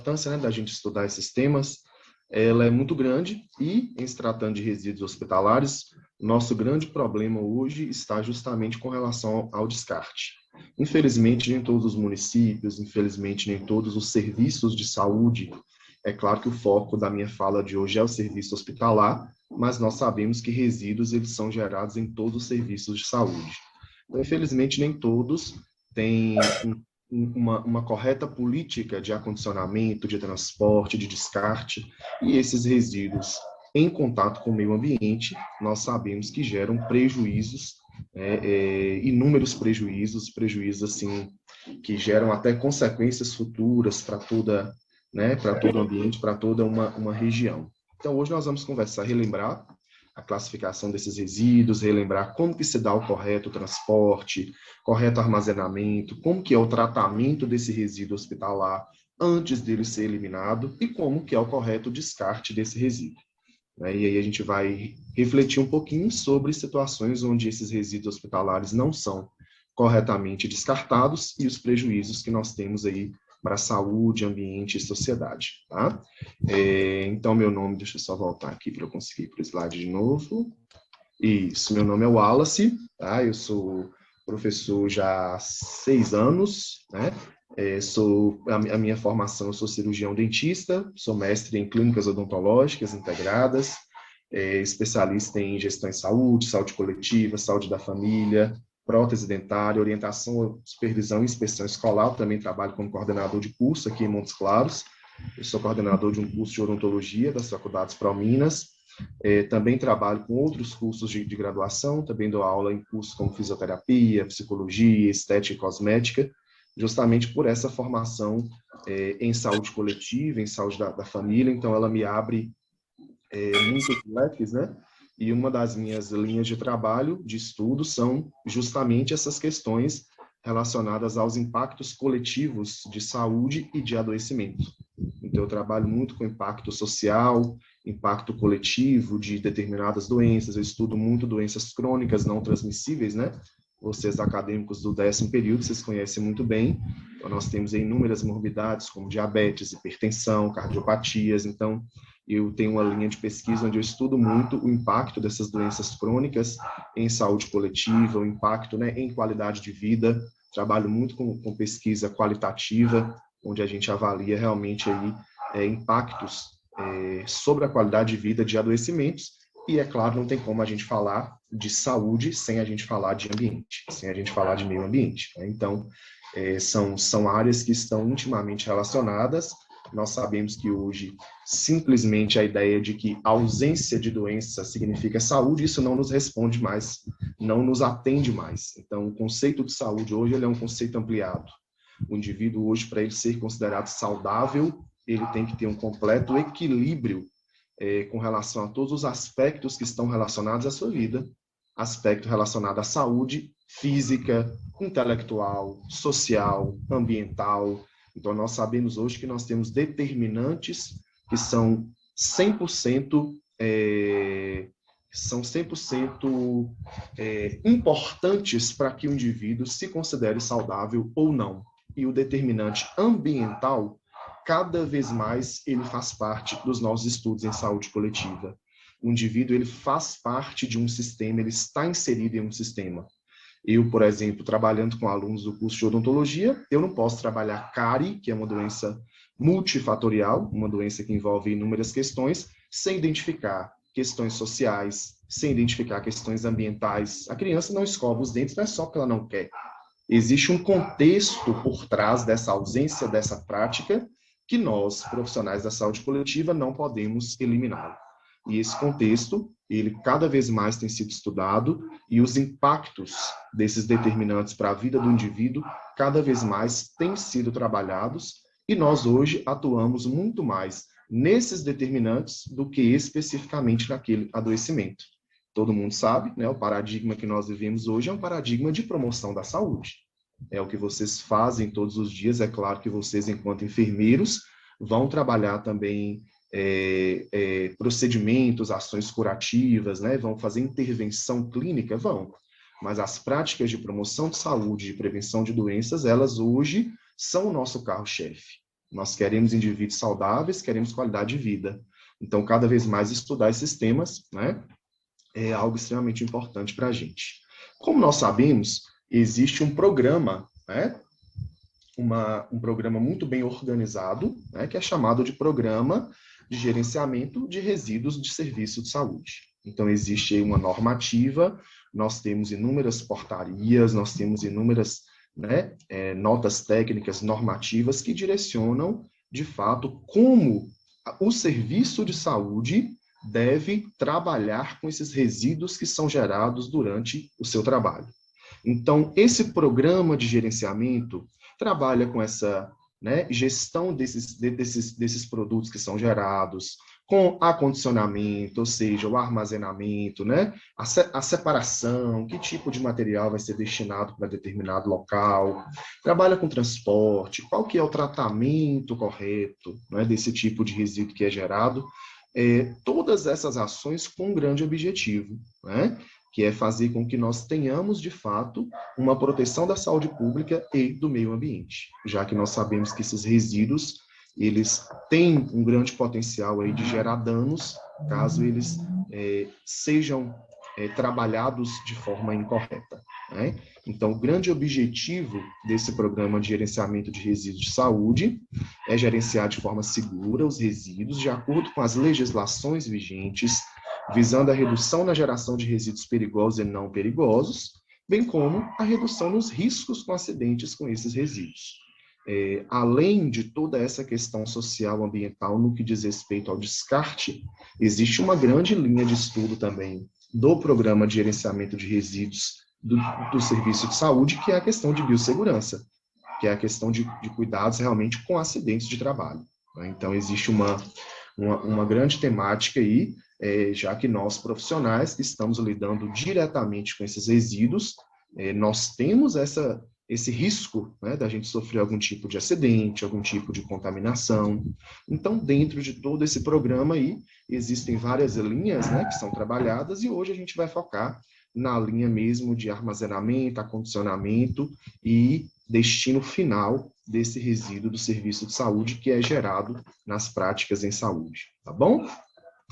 importância, né, da gente estudar esses temas, ela é muito grande e, em se tratando de resíduos hospitalares, nosso grande problema hoje está justamente com relação ao descarte. Infelizmente, nem todos os municípios, infelizmente, nem todos os serviços de saúde, é claro que o foco da minha fala de hoje é o serviço hospitalar, mas nós sabemos que resíduos eles são gerados em todos os serviços de saúde. Então, infelizmente, nem todos têm uma correta política de acondicionamento, de transporte, de descarte, e esses resíduos em contato com o meio ambiente, nós sabemos que geram prejuízos, inúmeros prejuízos assim, que geram até consequências futuras para toda, né, para todo o ambiente, para toda uma região. Então, hoje nós vamos conversar, relembrar a classificação desses resíduos, relembrar como que se dá o correto transporte, correto armazenamento, como que é o tratamento desse resíduo hospitalar antes dele ser eliminado e como que é o correto descarte desse resíduo. E aí a gente vai refletir um pouquinho sobre situações onde esses resíduos hospitalares não são corretamente descartados e os prejuízos que nós temos aí para a saúde, ambiente e sociedade, tá? Então, meu nome, deixa eu só voltar aqui para eu conseguir ir para o slide de novo. Isso, meu nome é Wallace, tá? Eu sou professor já há 6 anos, né? A minha formação, eu sou cirurgião dentista, sou mestre em clínicas odontológicas integradas, especialista em gestão em saúde, saúde coletiva, saúde da família, prótese dentária, orientação, supervisão e inspeção escolar. Também trabalho como coordenador de curso aqui em Montes Claros. Eu sou coordenador de um curso de odontologia das faculdades Prominas. Também trabalho com outros cursos de graduação, também dou aula em cursos como fisioterapia, psicologia, estética e cosmética, justamente por essa formação em saúde coletiva, em saúde da família. Então, ela me abre muitos leques, né? E uma das minhas linhas de trabalho, de estudo, são justamente essas questões relacionadas aos impactos coletivos de saúde e de adoecimento. Então, eu trabalho muito com impacto social, impacto coletivo de determinadas doenças. Eu estudo muito doenças crônicas não transmissíveis, né? Vocês acadêmicos do 10º período, vocês conhecem muito bem. Então, nós temos inúmeras morbidades, como diabetes, hipertensão, cardiopatias. Então, eu tenho uma linha de pesquisa onde eu estudo muito o impacto dessas doenças crônicas em saúde coletiva, o impacto, né, em qualidade de vida. Trabalho muito com pesquisa qualitativa, onde a gente avalia realmente aí, impactos sobre a qualidade de vida de adoecimentos. E, é claro, não tem como a gente falar de saúde sem a gente falar de ambiente, sem a gente falar de meio ambiente, né? Então, são áreas que estão intimamente relacionadas. Nós sabemos que hoje, simplesmente a ideia de que ausência de doença significa saúde, isso não nos responde mais, não nos atende mais. Então, o conceito de saúde hoje ele é um conceito ampliado. O indivíduo hoje, para ele ser considerado saudável, ele tem que ter um completo equilíbrio com relação a todos os aspectos que estão relacionados à sua vida, aspecto relacionado à saúde física, intelectual, social, ambiental. Então, nós sabemos hoje que nós temos determinantes que são 100%, importantes para que o indivíduo se considere saudável ou não. E o determinante ambiental, cada vez mais, ele faz parte dos nossos estudos em saúde coletiva. O indivíduo, ele faz parte de um sistema, ele está inserido em um sistema. Eu, por exemplo, trabalhando com alunos do curso de odontologia, eu não posso trabalhar cárie, que é uma doença multifatorial, uma doença que envolve inúmeras questões, sem identificar questões sociais, sem identificar questões ambientais. A criança não escova os dentes, não é só porque ela não quer. Existe um contexto por trás dessa ausência dessa prática que nós, profissionais da saúde coletiva, não podemos eliminar. E esse contexto, ele cada vez mais tem sido estudado e os impactos desses determinantes para a vida do indivíduo cada vez mais têm sido trabalhados e nós hoje atuamos muito mais nesses determinantes do que especificamente naquele adoecimento. Todo mundo sabe, né, o paradigma que nós vivemos hoje é um paradigma de promoção da saúde. É o que vocês fazem todos os dias. É claro que vocês, enquanto enfermeiros, vão trabalhar também procedimentos, ações curativas, né? Vão fazer intervenção clínica, vão. Mas as práticas de promoção de saúde, de prevenção de doenças, elas hoje são o nosso carro-chefe. Nós queremos indivíduos saudáveis, queremos qualidade de vida. Então, cada vez mais estudar esses temas, né, é algo extremamente importante para a gente. Como nós sabemos, existe um programa, né, um programa muito bem organizado, né, que é chamado de Programa de Gerenciamento de Resíduos de Serviço de Saúde. Então, existe aí uma normativa, nós temos inúmeras portarias, nós temos inúmeras, né, notas técnicas normativas que direcionam, de fato, como o serviço de saúde deve trabalhar com esses resíduos que são gerados durante o seu trabalho. Então, esse programa de gerenciamento trabalha com essa, né, gestão desses produtos que são gerados, com acondicionamento, ou seja, o armazenamento, né, a separação, que tipo de material vai ser destinado para determinado local, trabalha com transporte, qual que é o tratamento correto, né, desse tipo de resíduo que é gerado, todas essas ações com um grande objetivo, né, que é fazer com que nós tenhamos, de fato, uma proteção da saúde pública e do meio ambiente, já que nós sabemos que esses resíduos, eles têm um grande potencial aí de gerar danos, caso eles sejam trabalhados de forma incorreta, né? Então, o grande objetivo desse programa de gerenciamento de resíduos de saúde é gerenciar de forma segura os resíduos de acordo com as legislações vigentes, visando a redução na geração de resíduos perigosos e não perigosos, bem como a redução nos riscos com acidentes com esses resíduos. Além de toda essa questão social ambiental no que diz respeito ao descarte, existe uma grande linha de estudo também do Programa de Gerenciamento de Resíduos do Serviço de Saúde, que é a questão de biossegurança, que é a questão de cuidados realmente com acidentes de trabalho. Então, existe uma grande temática aí, já que nós, profissionais, que estamos lidando diretamente com esses resíduos, nós temos esse risco, né, da gente sofrer algum tipo de acidente, algum tipo de contaminação. Então, dentro de todo esse programa aí, existem várias linhas, né, que são trabalhadas, e hoje a gente vai focar na linha mesmo de armazenamento, acondicionamento e destino final desse resíduo do serviço de saúde que é gerado nas práticas em saúde, tá bom?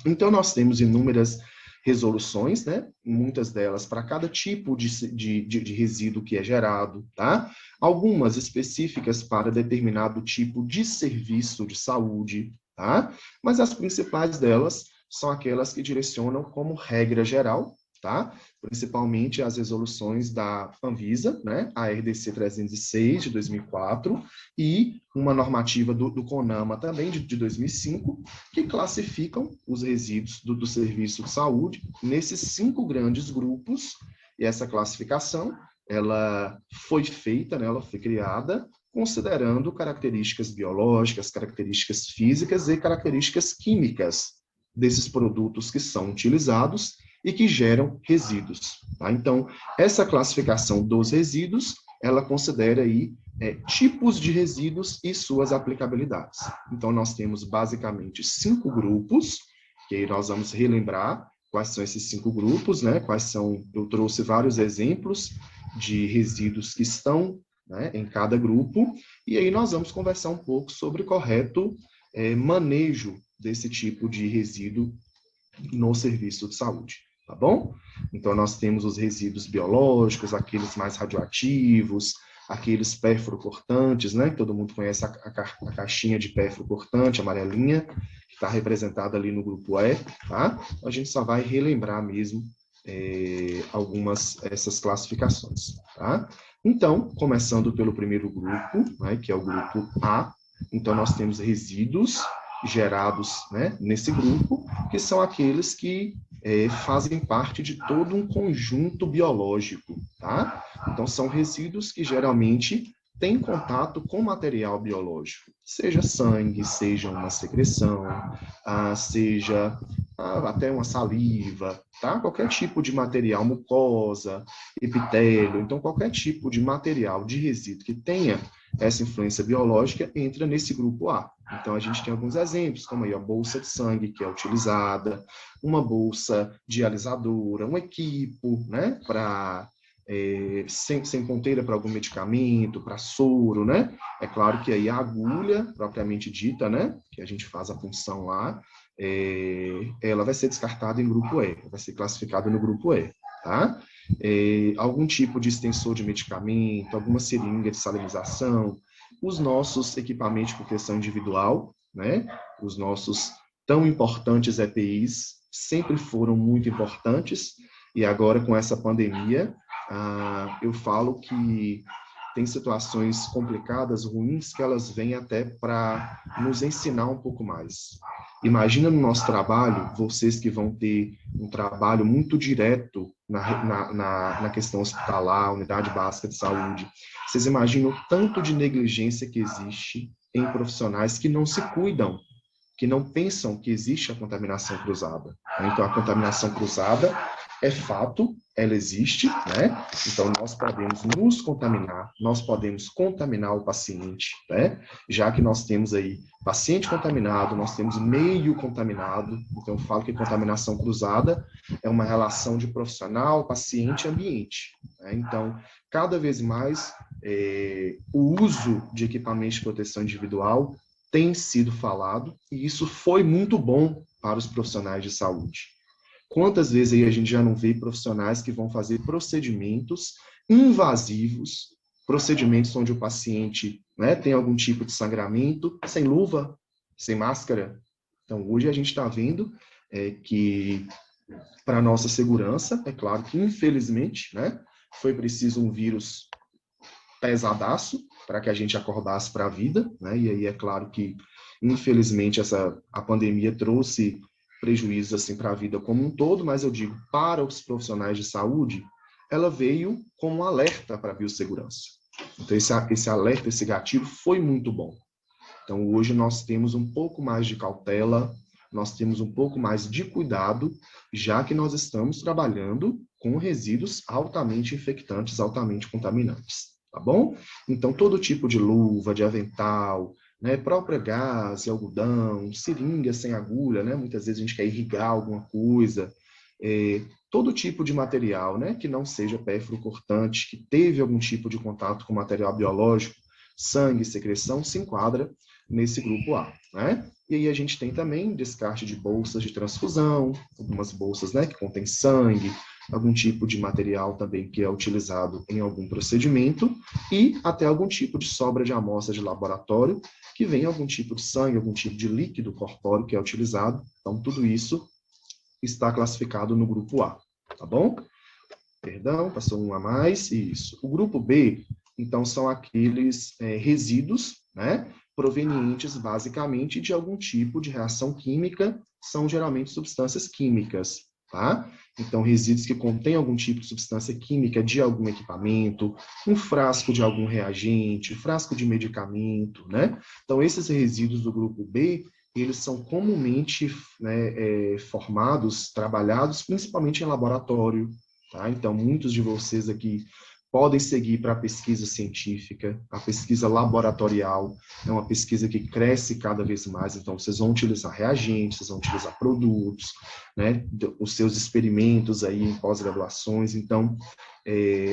Então, nós temos inúmeras resoluções, né? Muitas delas para cada tipo de resíduo que é gerado, tá? Algumas específicas para determinado tipo de serviço de saúde, tá? Mas as principais delas são aquelas que direcionam como regra geral, tá? Principalmente as resoluções da Anvisa, né? A RDC 306 de 2004 e uma normativa do CONAMA também de 2005, que classificam os resíduos do serviço de saúde nesses 5 grandes grupos, e essa classificação, ela foi feita, né? Ela foi criada considerando características biológicas, características físicas e características químicas desses produtos que são utilizados e que geram resíduos, tá? Então, essa classificação dos resíduos, ela considera aí tipos de resíduos e suas aplicabilidades. Então, nós temos basicamente 5 grupos, que aí nós vamos relembrar quais são esses 5 grupos, né? Quais são, eu trouxe vários exemplos de resíduos que estão, né, em cada grupo, e aí nós vamos conversar um pouco sobre o correto manejo desse tipo de resíduo no serviço de saúde, tá bom? Então, nós temos os resíduos biológicos, aqueles mais radioativos, aqueles pérfuro-cortantes, né? Todo mundo conhece a caixinha de pérfuro-cortante, amarelinha, que está representada ali no grupo E, tá? A gente só vai relembrar mesmo essas classificações, tá? Então, começando pelo primeiro grupo, né, que é o grupo A, então nós temos resíduos gerados, né, nesse grupo, que são aqueles que fazem parte de todo um conjunto biológico, tá? Então, são resíduos que geralmente têm contato com material biológico, seja sangue, seja uma secreção, seja até uma saliva, tá? Qualquer tipo de material, mucosa, epitélio, então qualquer tipo de material de resíduo que tenha essa influência biológica entra nesse grupo A. Então, a gente tem alguns exemplos, como aí a bolsa de sangue que é utilizada, uma bolsa dialisadora, um equipo, né, para sem ponteira para algum medicamento, para soro, né? É claro que aí a agulha, propriamente dita, né? Que a gente faz a punção lá, ela vai ser descartada em grupo E, vai ser classificada no grupo E, tá? Algum tipo de extensor de medicamento, alguma seringa de salinização, os nossos equipamentos de proteção individual, né? Os nossos tão importantes EPIs sempre foram muito importantes, e agora com essa pandemia, eu falo que tem situações complicadas, ruins, que elas vêm até para nos ensinar um pouco mais. Imagina no nosso trabalho, vocês que vão ter um trabalho muito direto na questão hospitalar, unidade básica de saúde, vocês imaginam o tanto de negligência que existe em profissionais que não se cuidam, que não pensam que existe a contaminação cruzada. Então, a contaminação cruzada é fato, ela existe, né? Então, nós podemos nos contaminar, nós podemos contaminar o paciente, né? Já que nós temos aí paciente contaminado, nós temos meio contaminado, então eu falo que contaminação cruzada é uma relação de profissional, paciente e ambiente, né? Então, cada vez mais, o uso de equipamentos de proteção individual tem sido falado, e isso foi muito bom para os profissionais de saúde. Quantas vezes aí a gente já não vê profissionais que vão fazer procedimentos invasivos, procedimentos onde o paciente, né, tem algum tipo de sangramento, sem luva, sem máscara. Então, hoje a gente está vendo que, para a nossa segurança, é claro que, infelizmente, né, foi preciso um vírus pesadaço para que a gente acordasse para a vida, né? E aí é claro que, infelizmente, a pandemia trouxe prejuízos assim para a vida como um todo, mas eu digo, para os profissionais de saúde, ela veio como um alerta para a biossegurança. Então, esse alerta, esse gatilho foi muito bom. Então, hoje nós temos um pouco mais de cautela, nós temos um pouco mais de cuidado, já que nós estamos trabalhando com resíduos altamente infectantes, altamente contaminantes. Tá bom? Então, todo tipo de luva, de avental, né, própria gaze, algodão, seringa sem agulha, né, muitas vezes a gente quer irrigar alguma coisa, todo tipo de material, né, que não seja pérfuro cortante, que teve algum tipo de contato com material biológico, sangue, secreção, se enquadra nesse grupo A, né? E aí a gente tem também descarte de bolsas de transfusão, algumas bolsas, né, que contêm sangue, algum tipo de material também que é utilizado em algum procedimento, e até algum tipo de sobra de amostra de laboratório, que vem algum tipo de sangue, algum tipo de líquido corpóreo que é utilizado. Então, tudo isso está classificado no grupo A, tá bom? Perdão, passou um a mais, isso. O grupo B, então, são aqueles resíduos, né, provenientes basicamente de algum tipo de reação química, são geralmente substâncias químicas, tá? Então, resíduos que contêm algum tipo de substância química de algum equipamento, um frasco de algum reagente, frasco de medicamento, né? Então, esses resíduos do grupo B, eles são comumente, né, formados, trabalhados, principalmente em laboratório, tá? Então, muitos de vocês aqui podem seguir para a pesquisa científica, a pesquisa laboratorial, é uma pesquisa que cresce cada vez mais, então vocês vão utilizar reagentes, vocês vão utilizar produtos, né, os seus experimentos aí em pós-graduações, então,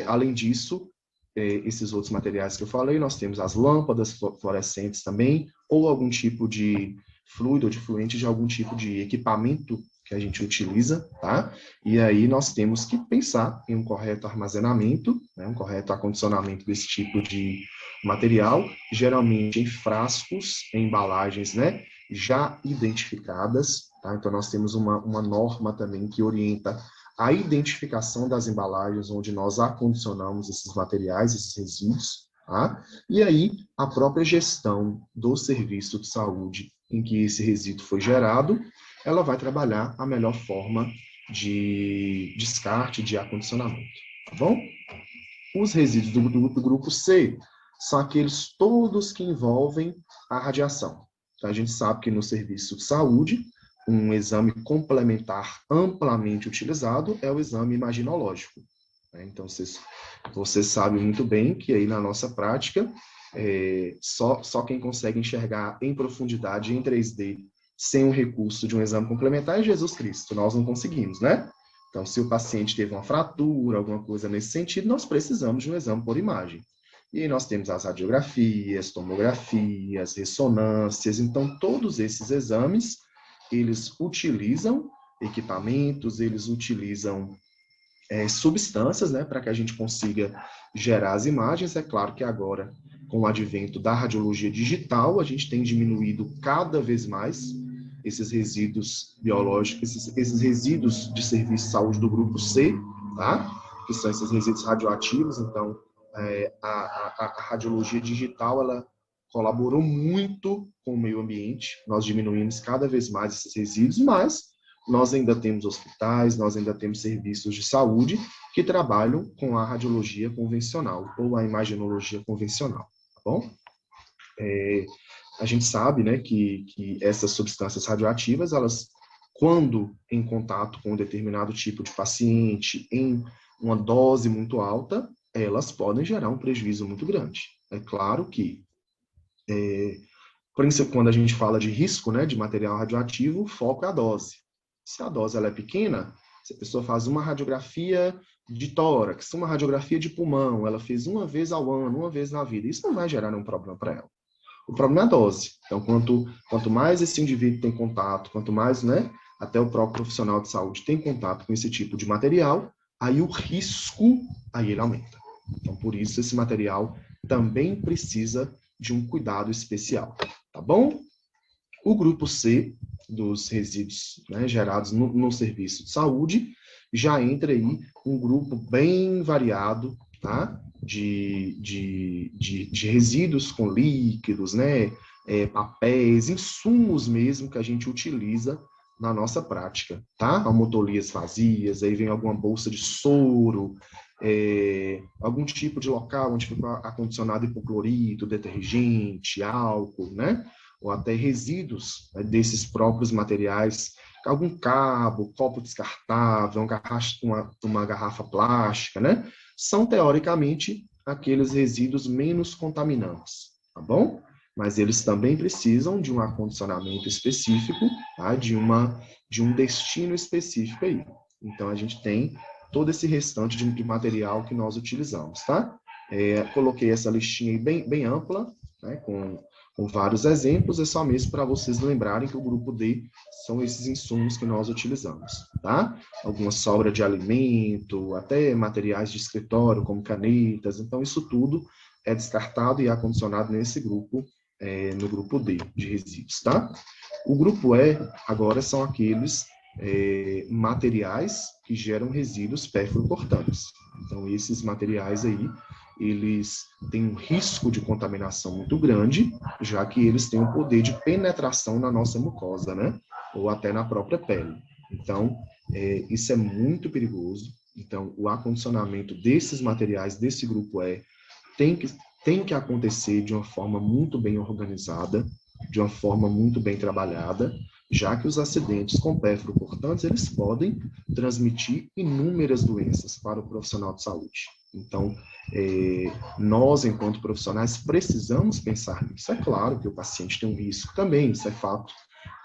além disso, esses outros materiais que eu falei, nós temos as lâmpadas fluorescentes também, ou algum tipo de fluido ou de fluente de algum tipo de equipamento que a gente utiliza, tá? E aí nós temos que pensar em um correto armazenamento, né, um correto acondicionamento desse tipo de material, geralmente em frascos, em embalagens, né, já identificadas, tá? Então nós temos uma norma também que orienta a identificação das embalagens onde nós acondicionamos esses materiais, esses resíduos, tá? E aí a própria gestão do serviço de saúde em que esse resíduo foi gerado, ela vai trabalhar a melhor forma de descarte, de acondicionamento, tá bom? Os resíduos do grupo C são aqueles todos que envolvem a radiação. Então, a gente sabe que no serviço de saúde, um exame complementar amplamente utilizado é o exame imaginológico, né? Então, vocês sabem muito bem que aí na nossa prática, só quem consegue enxergar em profundidade, em 3D, sem o recurso de um exame complementar é Jesus Cristo. Nós não conseguimos, né? Então, se o paciente teve uma fratura, alguma coisa nesse sentido, nós precisamos de um exame por imagem. E aí nós temos as radiografias, tomografias, ressonâncias. Então, todos esses exames, eles utilizam equipamentos, eles utilizam substâncias, né, para que a gente consiga gerar as imagens. É claro que agora, com o advento da radiologia digital, a gente tem diminuído cada vez mais esses resíduos biológicos, esses resíduos de serviço de saúde do grupo C, tá? Que são esses resíduos radioativos. Então, a radiologia digital, ela colaborou muito com o meio ambiente. Nós diminuímos cada vez mais esses resíduos, mas nós ainda temos hospitais, nós ainda temos serviços de saúde que trabalham com a radiologia convencional ou a imagenologia convencional, tá bom? A gente sabe, né, que essas substâncias radioativas, elas, quando em contato com um determinado tipo de paciente, em uma dose muito alta, elas podem gerar um prejuízo muito grande. É claro que, quando a gente fala de risco, né, de material radioativo, o foco é a dose. Se a dose ela é pequena, se a pessoa faz uma radiografia de tórax, uma radiografia de pulmão, ela fez uma vez ao ano, uma vez na vida, isso não vai gerar nenhum problema para ela. O problema é a dose. Então, quanto mais esse indivíduo tem contato, quanto mais, né, até o próprio profissional de saúde tem contato com esse tipo de material, aí o risco, aí ele aumenta. Então, por isso, esse material também precisa de um cuidado especial, tá bom? O grupo C, dos resíduos, né, gerados no serviço de saúde, já entra aí um grupo bem variado, tá? De resíduos com líquidos, né? Papéis, insumos mesmo que a gente utiliza na nossa prática, tá? Amotolias vazias, aí vem alguma bolsa de soro, algum tipo de local onde fica acondicionado hipoclorito, detergente, álcool, né? Ou até resíduos, né, desses próprios materiais, algum cabo, copo descartável, uma garrafa plástica, né? São, teoricamente, aqueles resíduos menos contaminantes, tá bom? Mas eles também precisam de um acondicionamento específico, tá? De um destino específico aí. Então, a gente tem todo esse restante de material que nós utilizamos, tá? Coloquei essa listinha aí bem ampla, né? Com vários exemplos, é só mesmo para vocês lembrarem que o grupo D são esses insumos que nós utilizamos, tá? Alguma sobra de alimento, até materiais de escritório, como canetas, então isso tudo é descartado e acondicionado nesse grupo, no grupo D de resíduos, tá? O grupo E, agora, são aqueles materiais que geram resíduos pérfuro-cortantes. Então, esses materiais aí, eles têm um risco de contaminação muito grande, já que eles têm o poder de penetração na nossa mucosa, né? Ou até na própria pele. Então, isso é muito perigoso. Então, o acondicionamento desses materiais, desse grupo E, tem que acontecer de uma forma muito bem organizada, de uma forma muito bem trabalhada, já que os acidentes com pérfuro-cortantes, eles podem transmitir inúmeras doenças para o profissional de saúde. Então, nós, enquanto profissionais, precisamos pensar nisso. É claro que o paciente tem um risco também, isso é fato,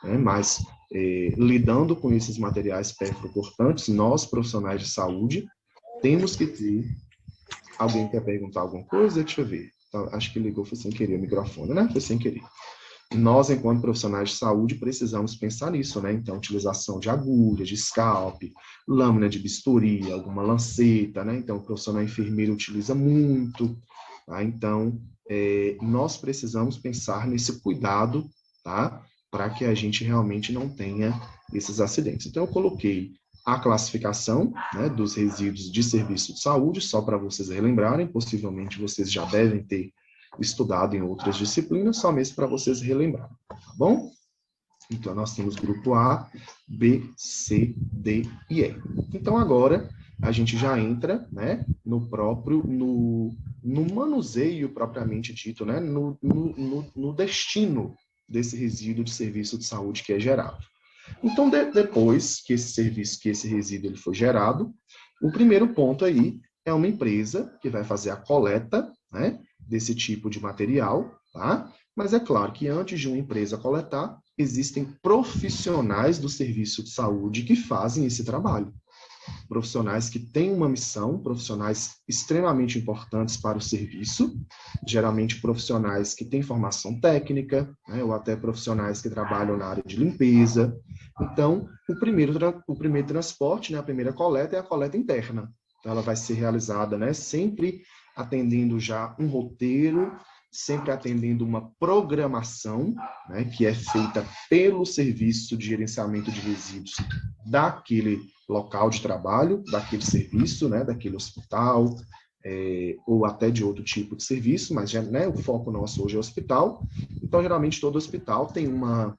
né? Mas, lidando com esses materiais pérfuro-cortantes, nós, profissionais de saúde, temos que ter... Alguém quer perguntar alguma coisa? Deixa eu ver. Acho que ligou, foi sem querer o microfone, né? Foi sem querer. Nós, enquanto profissionais de saúde, precisamos pensar nisso, né? Então, utilização de agulha, de scalp, lâmina de bisturi, alguma lanceta, né? Então, o profissional enfermeiro utiliza muito, tá? Então, nós precisamos pensar nesse cuidado, tá? Para que a gente realmente não tenha esses acidentes. Então, eu coloquei a classificação, né, dos resíduos de serviço de saúde, só para vocês relembrarem, possivelmente vocês já devem ter estudado em outras disciplinas, só mesmo para vocês relembrarem, tá bom? Então, nós temos grupo A, B, C, D e E. Então, agora, a gente já entra, né, no manuseio propriamente dito, né, no destino desse resíduo de serviço de saúde que é gerado. Então, depois que esse resíduo ele foi gerado, o primeiro ponto aí é uma empresa que vai fazer a coleta, né, desse tipo de material, tá? Mas é claro que antes de uma empresa coletar, existem profissionais do serviço de saúde que fazem esse trabalho. profissionais que têm uma missão, profissionais extremamente importantes para o serviço, geralmente profissionais que têm formação técnica, né, ou até profissionais que trabalham na área de limpeza. Então, o primeiro transporte, né, a primeira coleta é a coleta interna. Então, ela vai ser realizada, né, sempre atendendo já um roteiro, sempre atendendo uma programação, né, que é feita pelo serviço de gerenciamento de resíduos daquele local de trabalho, daquele serviço, né, daquele hospital, ou até de outro tipo de serviço, mas já, né, o foco nosso hoje é hospital. Então, geralmente, todo hospital tem uma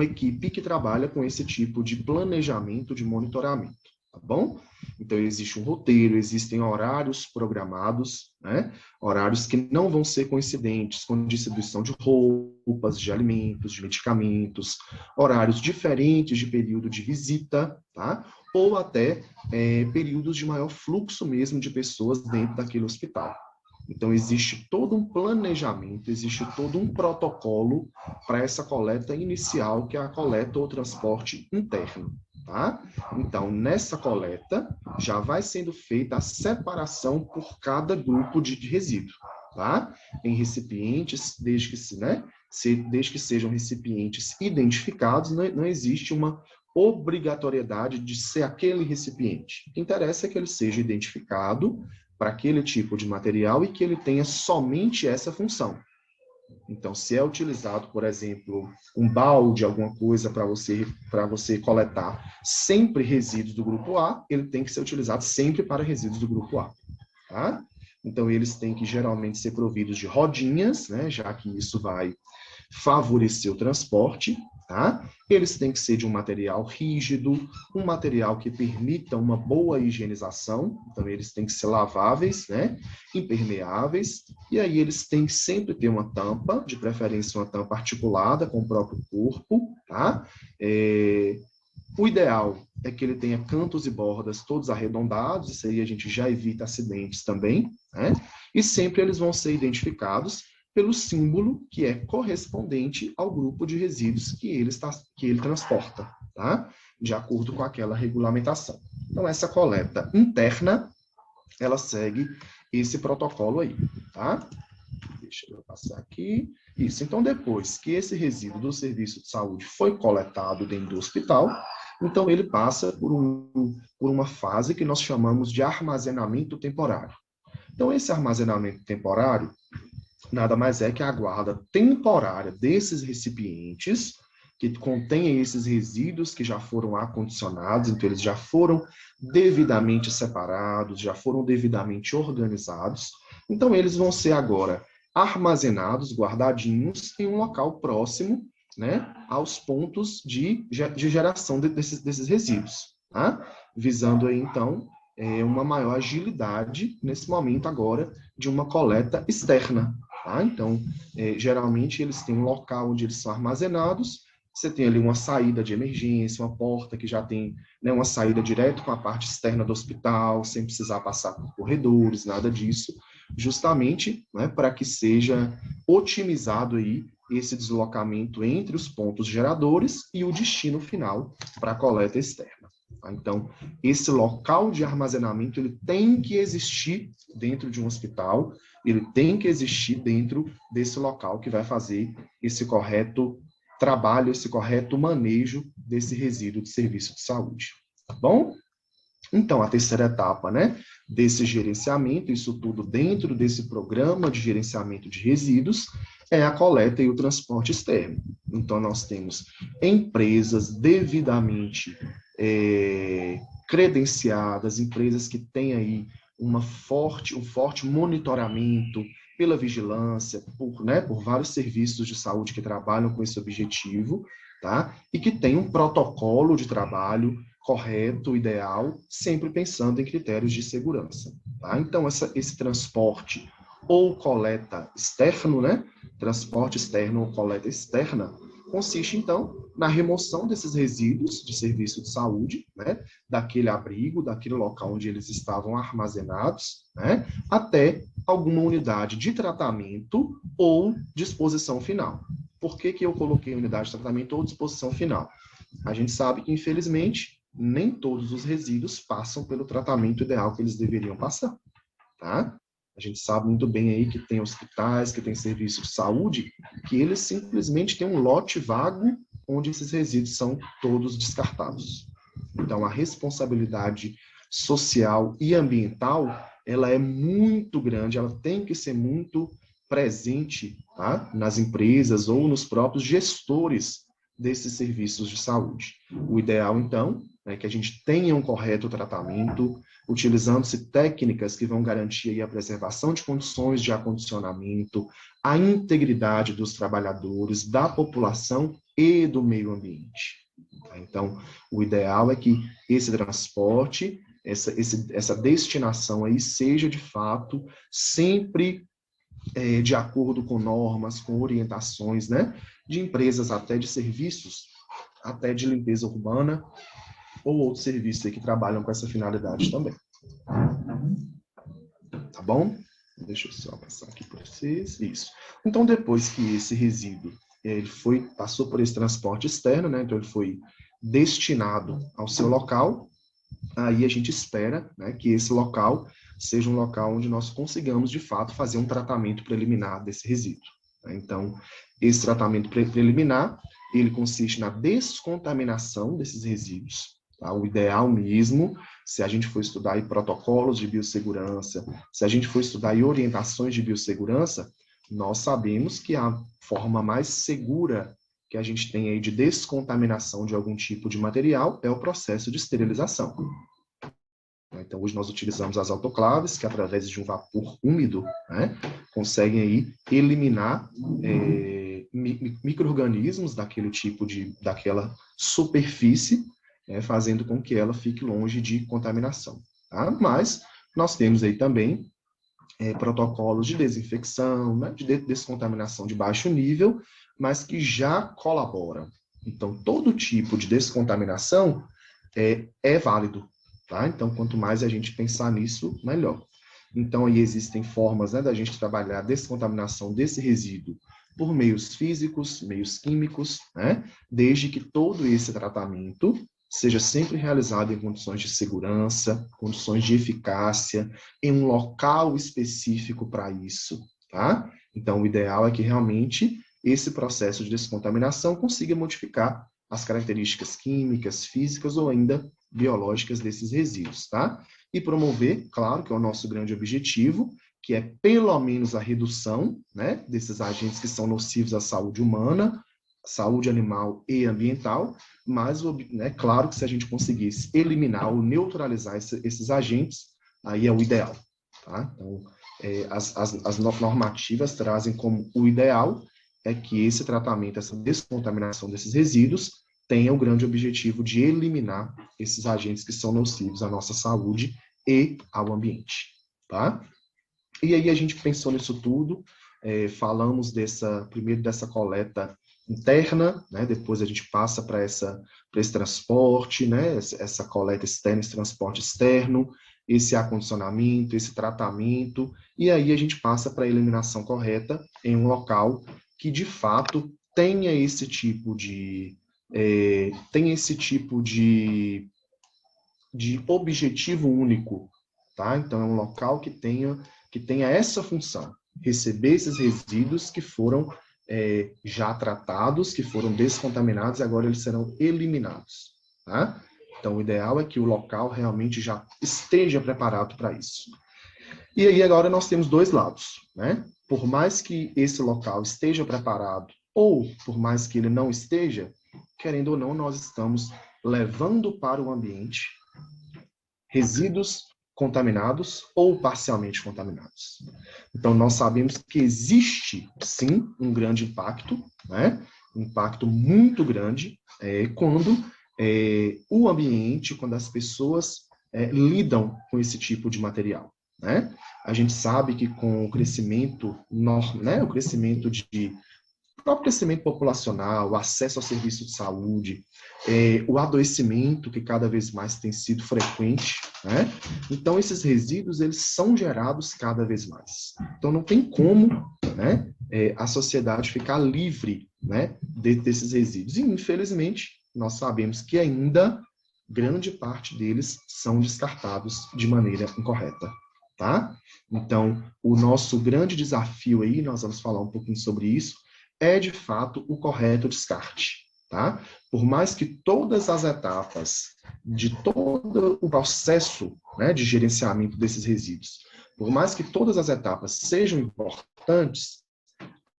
equipe que trabalha com esse tipo de planejamento, de monitoramento, tá bom? Então, existe um roteiro, existem horários programados, né? Horários que não vão ser coincidentes com distribuição de roupas, de alimentos, de medicamentos, horários diferentes de período de visita, tá? Ou até períodos de maior fluxo mesmo de pessoas dentro daquele hospital. Então, existe todo um planejamento, existe todo um protocolo para essa coleta inicial, que é a coleta ou transporte interno, tá? Então, nessa coleta, já vai sendo feita a separação por cada grupo de resíduo, tá? Em recipientes, desde que sejam recipientes identificados, não existe uma obrigatoriedade de ser aquele recipiente. O que interessa é que ele seja identificado para aquele tipo de material e que ele tenha somente essa função. Então, se é utilizado, por exemplo, um balde, alguma coisa para você coletar sempre resíduos do grupo A, ele tem que ser utilizado sempre para resíduos do grupo A, tá? Então, eles têm que geralmente ser providos de rodinhas, né, já que isso vai favorecer o transporte, tá? Eles têm que ser de um material rígido, um material que permita uma boa higienização, então eles têm que ser laváveis, né? Impermeáveis, e aí eles têm que sempre ter uma tampa, de preferência uma tampa articulada com o próprio corpo, tá? O ideal é que ele tenha cantos e bordas todos arredondados, isso aí a gente já evita acidentes também, né? E sempre eles vão ser identificados pelo símbolo que é correspondente ao grupo de resíduos que ele transporta, tá? De acordo com aquela regulamentação. Então, essa coleta interna, ela segue esse protocolo aí, tá? Deixa eu passar aqui. Isso, então depois que esse resíduo do serviço de saúde foi coletado dentro do hospital, então ele passa por uma fase que nós chamamos de armazenamento temporário. Então, esse armazenamento temporário nada mais é que a guarda temporária desses recipientes que contêm esses resíduos que já foram acondicionados, então eles já foram devidamente separados, já foram devidamente organizados. Então, eles vão ser agora armazenados, guardadinhos, em um local próximo, né, aos pontos de geração desses resíduos, tá? Visando aí, então, uma maior agilidade nesse momento agora de uma coleta externa. Tá? Então, geralmente eles têm um local onde eles são armazenados, você tem ali uma saída de emergência, uma porta que já tem, né, uma saída direto com a parte externa do hospital, sem precisar passar por corredores, nada disso, justamente, né, para que seja otimizado aí esse deslocamento entre os pontos geradores e o destino final para a coleta externa. Tá? Então, esse local de armazenamento ele tem que existir dentro de um hospital, ele tem que existir dentro desse local que vai fazer esse correto trabalho, esse correto manejo desse resíduo de serviço de saúde. Tá bom? Então, a terceira etapa, né, desse gerenciamento, isso tudo dentro desse programa de gerenciamento de resíduos, é a coleta e o transporte externo. Então, nós temos empresas devidamente credenciadas, empresas que têm aí um forte monitoramento pela vigilância, por vários serviços de saúde que trabalham com esse objetivo, tá? E que tem um protocolo de trabalho correto, ideal, sempre pensando em critérios de segurança. Tá? Então, esse transporte ou coleta externo, né? Transporte externo ou coleta externa, consiste, então, na remoção desses resíduos de serviço de saúde, né? Daquele abrigo, daquele local onde eles estavam armazenados, né? Até alguma unidade de tratamento ou disposição final. Por que eu coloquei unidade de tratamento ou disposição final? A gente sabe que, infelizmente, nem todos os resíduos passam pelo tratamento ideal que eles deveriam passar, tá? A gente sabe muito bem aí que tem hospitais, que tem serviços de saúde, que eles simplesmente têm um lote vago onde esses resíduos são todos descartados. Então, a responsabilidade social e ambiental, ela é muito grande, ela tem que ser muito presente, tá? Nas empresas ou nos próprios gestores desses serviços de saúde. O ideal, então, é que a gente tenha um correto tratamento, utilizando-se técnicas que vão garantir aí a preservação de condições de acondicionamento, a integridade dos trabalhadores, da população e do meio ambiente. Então, o ideal é que esse transporte, essa destinação aí seja, de fato, sempre de acordo com normas, com orientações, né, de empresas, até de serviços, até de limpeza urbana, ou outros serviços aí que trabalham com essa finalidade também. Tá bom? Deixa eu só passar aqui para vocês. Isso. Então, depois que esse resíduo ele passou por esse transporte externo, né, então ele foi destinado ao seu local, aí a gente espera, né, que esse local seja um local onde nós consigamos, de fato, fazer um tratamento preliminar desse resíduo. Então, esse tratamento preliminar, ele consiste na descontaminação desses resíduos. Tá? O ideal mesmo, se a gente for estudar aí protocolos de biossegurança, se a gente for estudar aí orientações de biossegurança, nós sabemos que a forma mais segura que a gente tem aí de descontaminação de algum tipo de material é o processo de esterilização. Então, hoje nós utilizamos as autoclaves, que através de um vapor úmido, né, conseguem aí eliminar micro-organismos daquela superfície, fazendo com que ela fique longe de contaminação. Tá? Mas nós temos aí também protocolos de desinfecção, né, de descontaminação de baixo nível, mas que já colaboram. Então, todo tipo de descontaminação é válido. Tá? Então, quanto mais a gente pensar nisso, melhor. Então, aí existem formas, né, da gente trabalhar a descontaminação desse resíduo por meios físicos, meios químicos, né, desde que todo esse tratamento seja sempre realizado em condições de segurança, condições de eficácia, em um local específico para isso. Tá? Então, o ideal é que realmente esse processo de descontaminação consiga modificar as características químicas, físicas ou ainda biológicas desses resíduos, tá? E promover, claro, que é o nosso grande objetivo, que é pelo menos a redução, né, desses agentes que são nocivos à saúde humana, saúde animal e ambiental, mas, né, claro que se a gente conseguisse eliminar ou neutralizar esses agentes, aí é o ideal, tá? Então, as normativas trazem como o ideal é que esse tratamento, essa descontaminação desses resíduos, tenha o grande objetivo de eliminar esses agentes que são nocivos à nossa saúde e ao ambiente, tá? E aí a gente pensou nisso tudo, falamos primeiro dessa coleta interna, né? Depois a gente passa para esse transporte, né? Essa coleta externa, esse transporte externo, esse acondicionamento, esse tratamento, e aí a gente passa para a eliminação correta em um local que de fato tenha esse tipo de objetivo único, tá? Então é um local que tenha essa função, receber esses resíduos que foram já tratados, que foram descontaminados e agora eles serão eliminados, tá? Então o ideal é que o local realmente já esteja preparado para isso. E aí agora nós temos dois lados, né? Por mais que esse local esteja preparado ou por mais que ele não esteja, querendo ou não, nós estamos levando para o ambiente resíduos contaminados ou parcialmente contaminados. Então, nós sabemos que existe, sim, um grande impacto, né? Um impacto muito grande quando o ambiente, quando as pessoas lidam com esse tipo de material, né? A gente sabe que com o crescimento, né, o próprio crescimento populacional, o acesso ao serviço de saúde, o adoecimento que cada vez mais tem sido frequente, né? Então, esses resíduos, eles são gerados cada vez mais. Então, não tem como, né, a sociedade ficar livre, né, desses resíduos. E, infelizmente, nós sabemos que ainda grande parte deles são descartados de maneira incorreta, tá? Então, o nosso grande desafio aí, nós vamos falar um pouquinho sobre isso, é, de fato, o correto descarte, tá? Por mais que todas as etapas de todo o processo, né, de gerenciamento desses resíduos, por mais que todas as etapas sejam importantes,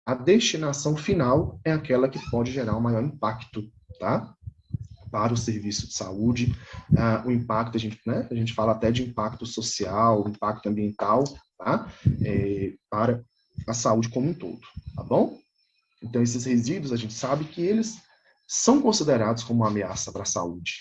a destinação final é aquela que pode gerar o maior impacto, tá? Para o serviço de saúde, o impacto, a gente fala até de impacto social, impacto ambiental, tá? Para a saúde como um todo, tá bom? Então, esses resíduos, a gente sabe que eles são considerados como uma ameaça para a saúde.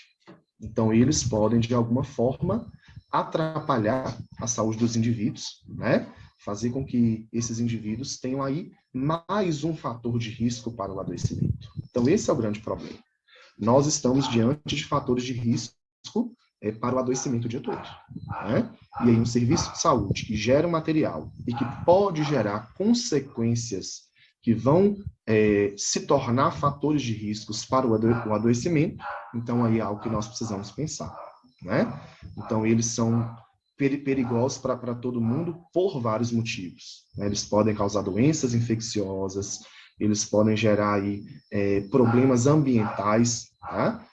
Então, eles podem, de alguma forma, atrapalhar a saúde dos indivíduos, né? Fazer com que esses indivíduos tenham aí mais um fator de risco para o adoecimento. Então, esse é o grande problema. Nós estamos diante de fatores de risco para o adoecimento o dia todo, né? E aí, um serviço de saúde que gera um material e que pode gerar consequências que vão se tornar fatores de riscos para o adoecimento, então aí é algo que nós precisamos pensar, né? Então, eles são perigosos para todo mundo por vários motivos, né? Eles podem causar doenças infecciosas, eles podem gerar aí, problemas ambientais, tá?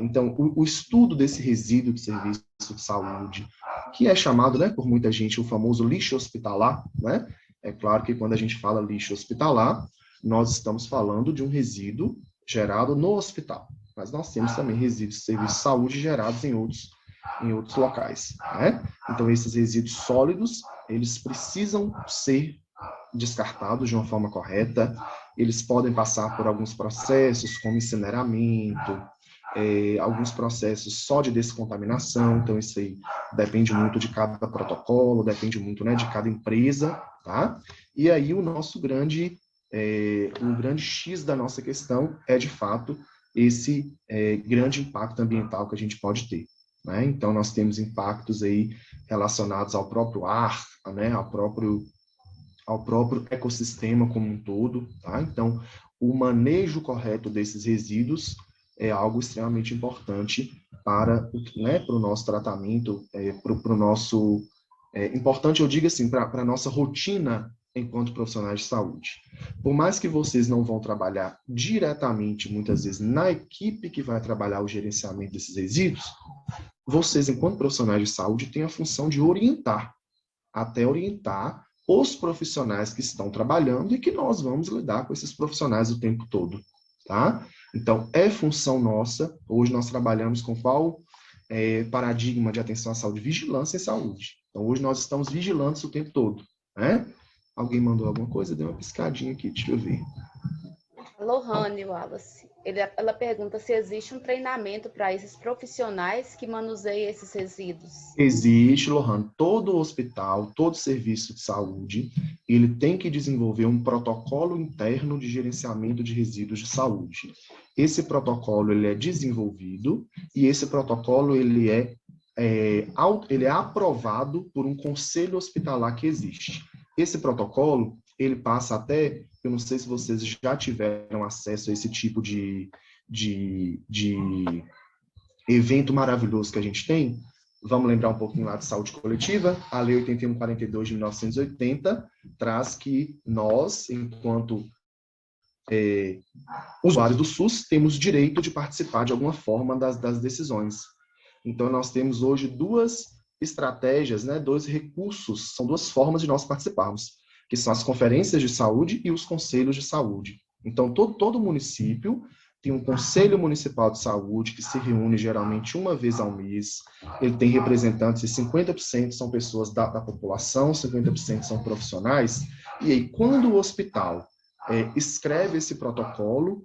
Então, o estudo desse resíduo de serviço de saúde, que é chamado, né, por muita gente, o famoso lixo hospitalar, né? É claro que quando a gente fala lixo hospitalar, nós estamos falando de um resíduo gerado no hospital, mas nós temos também resíduos de serviço de saúde gerados em outros locais, né? Então, esses resíduos sólidos, eles precisam ser descartados de uma forma correta, eles podem passar por alguns processos, como incineramento, alguns processos só de descontaminação, então isso aí depende muito de cada protocolo, depende muito, né, de cada empresa, tá? E aí o grande X da nossa questão é, de fato, esse grande impacto ambiental que a gente pode ter, né? Então, nós temos impactos aí relacionados ao próprio ar, né, ao próprio ecossistema como um todo, tá? Então, o manejo correto desses resíduos é algo extremamente importante para o nosso tratamento, para o nosso... importante, eu digo assim, para a nossa rotina enquanto profissionais de saúde. Por mais que vocês não vão trabalhar diretamente, muitas vezes, na equipe que vai trabalhar o gerenciamento desses resíduos, vocês, enquanto profissionais de saúde, têm a função de orientar os profissionais que estão trabalhando e que nós vamos lidar com esses profissionais o tempo todo, tá? Então, é função nossa. Hoje nós trabalhamos com qual paradigma de atenção à saúde? Vigilância em saúde. Então, hoje nós estamos vigilantes o tempo todo, né? Alguém mandou alguma coisa? Deu uma piscadinha aqui, deixa eu ver. Lohane Wallace, ela pergunta se existe um treinamento para esses profissionais que manuseiam esses resíduos. Existe, Lohan. Todo hospital, todo serviço de saúde, ele tem que desenvolver um protocolo interno de gerenciamento de resíduos de saúde. Esse protocolo ele é desenvolvido e esse protocolo ele é aprovado por um conselho hospitalar que existe. Esse protocolo, ele passa até, eu não sei se vocês já tiveram acesso a esse tipo de evento maravilhoso que a gente tem. Vamos lembrar um pouquinho lá de saúde coletiva. A Lei 8142 de 1980 traz que nós, enquanto usuários do SUS, temos direito de participar de alguma forma das decisões. Então, nós temos hoje duas estratégias, né, dois recursos, são duas formas de nós participarmos, que são as conferências de saúde e os conselhos de saúde. Então, todo município tem um conselho municipal de saúde que se reúne geralmente uma vez ao mês. Ele tem representantes e 50% são pessoas da população, 50% são profissionais. E aí, quando o hospital escreve esse protocolo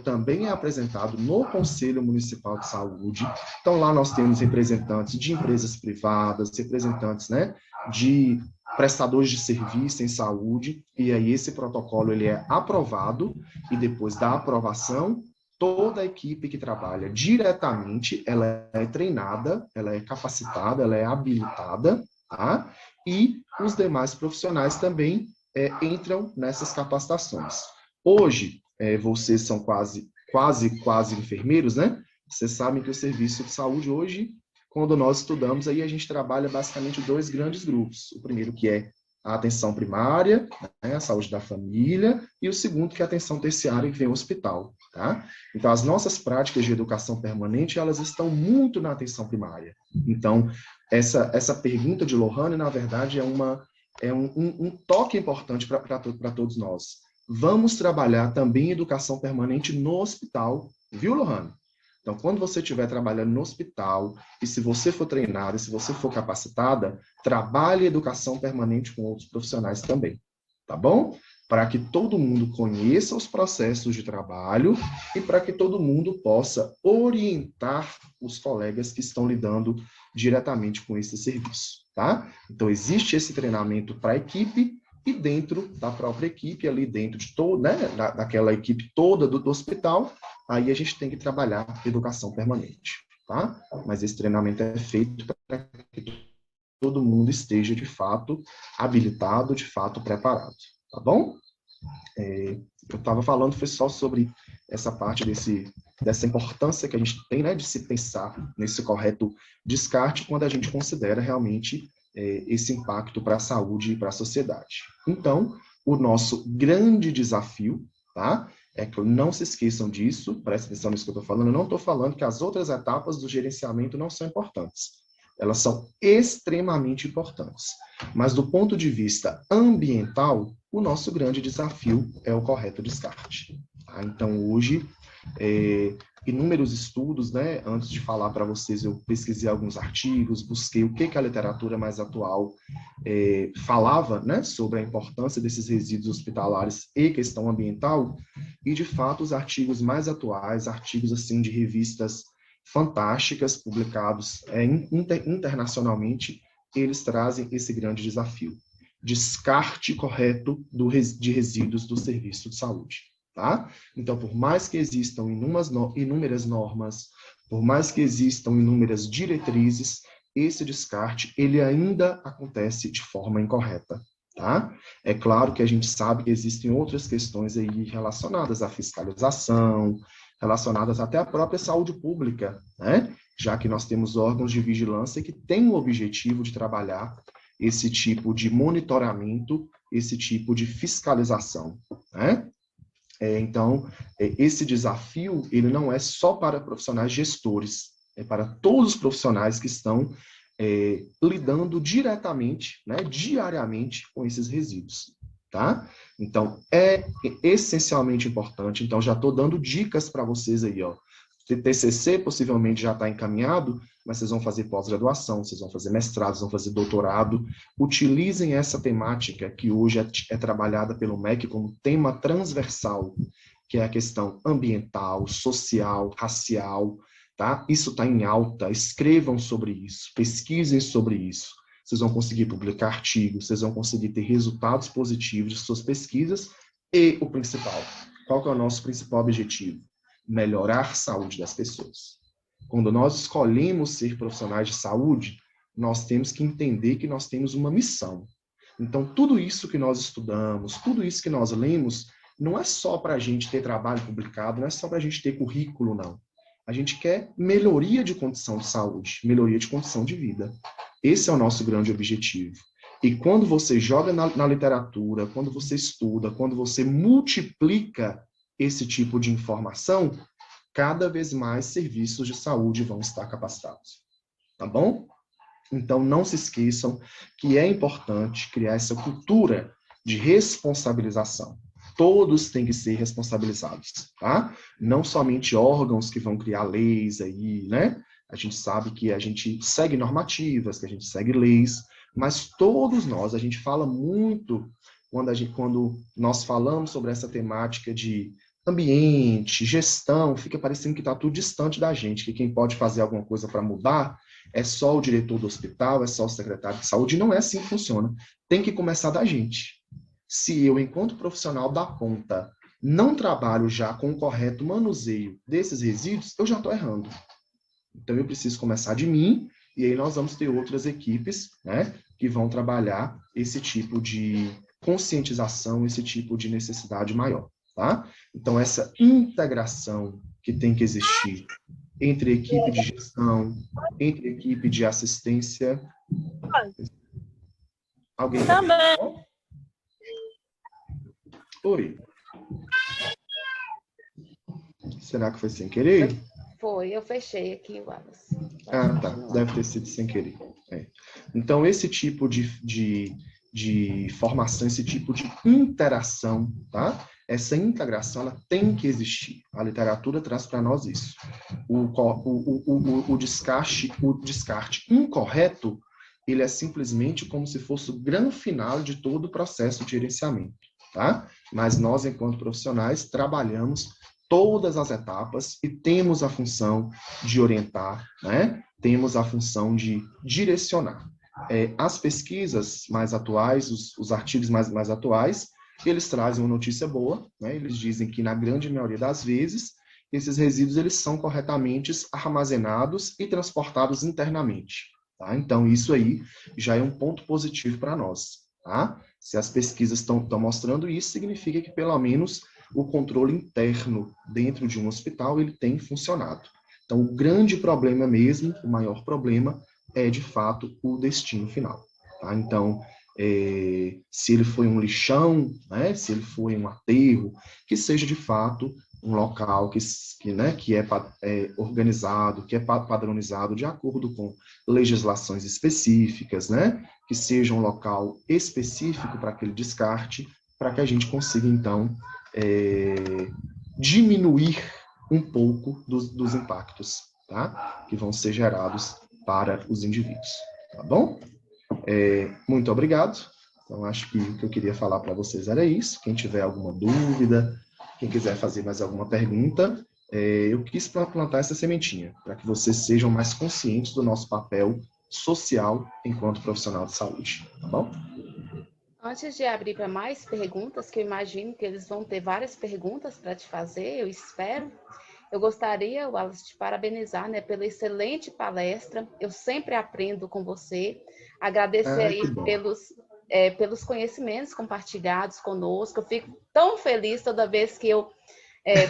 também é apresentado no Conselho Municipal de Saúde. Então, lá nós temos representantes de empresas privadas, representantes, né, de prestadores de serviço em saúde, e aí esse protocolo ele é aprovado, e depois da aprovação, toda a equipe que trabalha diretamente, ela é treinada, ela é capacitada, ela é habilitada, tá? E os demais profissionais também entram nessas capacitações. Hoje, vocês são quase enfermeiros, né? Vocês sabem que o serviço de saúde hoje, quando nós estudamos, aí a gente trabalha basicamente dois grandes grupos. O primeiro que é a atenção primária, né, a saúde da família, e o segundo que é a atenção terciária, que vem o hospital. Tá? Então, as nossas práticas de educação permanente, elas estão muito na atenção primária. Então, essa pergunta de Lohane, na verdade, é um toque importante para todos nós. Vamos trabalhar também educação permanente no hospital, viu, Lohane? Então, quando você estiver trabalhando no hospital, e se você for treinada, se você for capacitada, trabalhe educação permanente com outros profissionais também, tá bom? Para que todo mundo conheça os processos de trabalho e para que todo mundo possa orientar os colegas que estão lidando diretamente com esse serviço, tá? Então, existe esse treinamento para a equipe e dentro da própria equipe, ali dentro de toda, né, daquela equipe toda do hospital, aí a gente tem que trabalhar educação permanente, tá? Mas esse treinamento é feito para que todo mundo esteja, de fato, habilitado, de fato, preparado, tá bom? Eu estava falando, foi só sobre essa parte dessa importância que a gente tem, né, de se pensar nesse correto descarte quando a gente considera realmente esse impacto para a saúde e para a sociedade. Então, o nosso grande desafio, tá? É que não se esqueçam disso, presta atenção nisso que eu estou falando, eu não estou falando que as outras etapas do gerenciamento não são importantes. Elas são extremamente importantes. Mas do ponto de vista ambiental, o nosso grande desafio é o correto descarte. Tá? Então, hoje, inúmeros estudos, né? Antes de falar para vocês, eu pesquisei alguns artigos, busquei o que a literatura mais atual falava, né? Sobre a importância desses resíduos hospitalares e questão ambiental, e, de fato, os artigos mais atuais, artigos, assim, de revistas fantásticas, publicados internacionalmente, eles trazem esse grande desafio. Descarte correto de resíduos do serviço de saúde. Tá? Então, por mais que existam inúmeras normas, por mais que existam inúmeras diretrizes, esse descarte ele ainda acontece de forma incorreta. Tá? É claro que a gente sabe que existem outras questões aí relacionadas à fiscalização, relacionadas até à própria saúde pública, né? Já que nós temos órgãos de vigilância que têm o objetivo de trabalhar esse tipo de monitoramento, esse tipo de fiscalização, né? Então, esse desafio, ele não é só para profissionais gestores, é para todos os profissionais que estão lidando diretamente, né, diariamente com esses resíduos, tá? Então, é essencialmente importante. Então, já estou dando dicas para vocês aí, ó. TCC possivelmente já está encaminhado, mas vocês vão fazer pós-graduação, vocês vão fazer mestrado, vocês vão fazer doutorado. Utilizem essa temática que hoje é trabalhada pelo MEC como tema transversal, que é a questão ambiental, social, racial, tá? Isso está em alta, escrevam sobre isso, pesquisem sobre isso. Vocês vão conseguir publicar artigos, vocês vão conseguir ter resultados positivos de suas pesquisas e o principal, qual que é o nosso principal objetivo? Melhorar a saúde das pessoas. Quando nós escolhemos ser profissionais de saúde, nós temos que entender que nós temos uma missão. Então, tudo isso que nós estudamos, tudo isso que nós lemos, não é só para a gente ter trabalho publicado, não é só para a gente ter currículo, não. A gente quer melhoria de condição de saúde, melhoria de condição de vida. Esse é o nosso grande objetivo. E quando você joga na literatura, quando você estuda, quando você multiplica esse tipo de informação, cada vez mais serviços de saúde vão estar capacitados. Tá bom? Então, não se esqueçam que é importante criar essa cultura de responsabilização. Todos têm que ser responsabilizados, tá? Não somente órgãos que vão criar leis aí, né? A gente sabe que a gente segue normativas, que a gente segue leis, mas todos nós, a gente fala muito quando nós falamos sobre essa temática de ambiente, gestão, fica parecendo que está tudo distante da gente, que quem pode fazer alguma coisa para mudar é só o diretor do hospital, é só o secretário de saúde. Não é assim que funciona. Tem que começar da gente. Se eu, enquanto profissional da ponta, não trabalho já com o correto manuseio desses resíduos, eu já estou errando. Então, eu preciso começar de mim, e aí nós vamos ter outras equipes, né, que vão trabalhar esse tipo de conscientização, esse tipo de necessidade maior. Tá? Então, essa integração que tem que existir entre equipe de gestão, entre equipe de assistência. Alguém também. Oi. Será que foi sem querer? Foi, eu fechei aqui, Wallace. Ah, tá. Deve ter sido sem querer. É. Então, esse tipo de formação, esse tipo de interação, tá? Essa integração, ela tem que existir. A literatura traz para nós isso. O descarte incorreto, ele é simplesmente como se fosse o grande final de todo o processo de gerenciamento, tá? Mas nós, enquanto profissionais, trabalhamos todas as etapas e temos a função de orientar, né? Temos a função de direcionar. As pesquisas mais atuais, os artigos mais atuais, eles trazem uma notícia boa, né? Eles dizem que, na grande maioria das vezes, esses resíduos eles são corretamente armazenados e transportados internamente. Tá? Então, isso aí já é um ponto positivo para nós. Tá? Se as pesquisas estão mostrando isso, significa que, pelo menos, o controle interno dentro de um hospital ele tem funcionado. Então, o grande problema mesmo, o maior problema, é, de fato, o destino final. Tá? Então, se ele foi um lixão, né, se ele foi um aterro, que seja, de fato, um local que é organizado, que é padronizado de acordo com legislações específicas, né, que seja um local específico para aquele descarte, para que a gente consiga, então, diminuir um pouco dos impactos, tá, que vão ser gerados para os indivíduos, tá bom? Muito obrigado. Então, acho que o que eu queria falar para vocês era isso. Quem tiver alguma dúvida, quem quiser fazer mais alguma pergunta, eu quis plantar essa sementinha, para que vocês sejam mais conscientes do nosso papel social enquanto profissional de saúde, tá bom? Antes de abrir para mais perguntas, que eu imagino que eles vão ter várias perguntas para te fazer, eu espero. Eu gostaria, Wallace, de te parabenizar, né, pela excelente palestra. Eu sempre aprendo com você. Agradecer aí pelos conhecimentos compartilhados conosco. Eu fico tão feliz toda vez que eu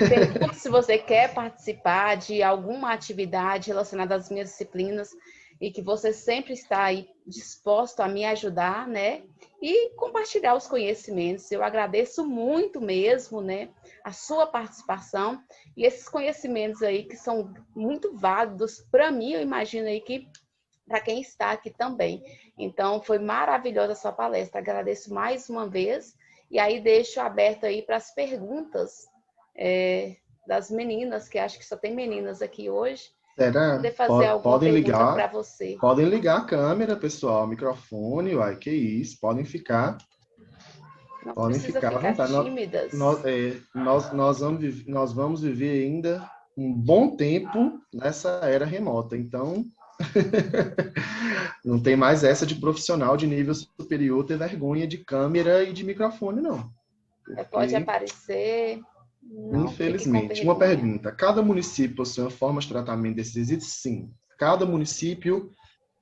pergunto se você quer participar de alguma atividade relacionada às minhas disciplinas e que você sempre está aí disposto a me ajudar, né? E compartilhar os conhecimentos. Eu agradeço muito mesmo, né, a sua participação e esses conhecimentos aí que são muito válidos para mim, eu imagino aí que para quem está aqui também. Então, foi maravilhosa a sua palestra. Agradeço mais uma vez e aí deixo aberto aí para as perguntas das meninas, que acho que só tem meninas aqui hoje. Será? Poder fazer alguma pergunta para você. Podem ligar a câmera, pessoal, o microfone, uai, que isso, podem ficar. Não podem precisa ficar à vontade. tímidas. Nós vamos viver ainda um bom tempo nessa era remota, então não tem mais essa de profissional de nível superior ter vergonha de câmera e de microfone, não. Pode aparecer. Infelizmente. Uma pergunta: cada município possui uma forma de tratamento desses resíduos? Sim. Cada município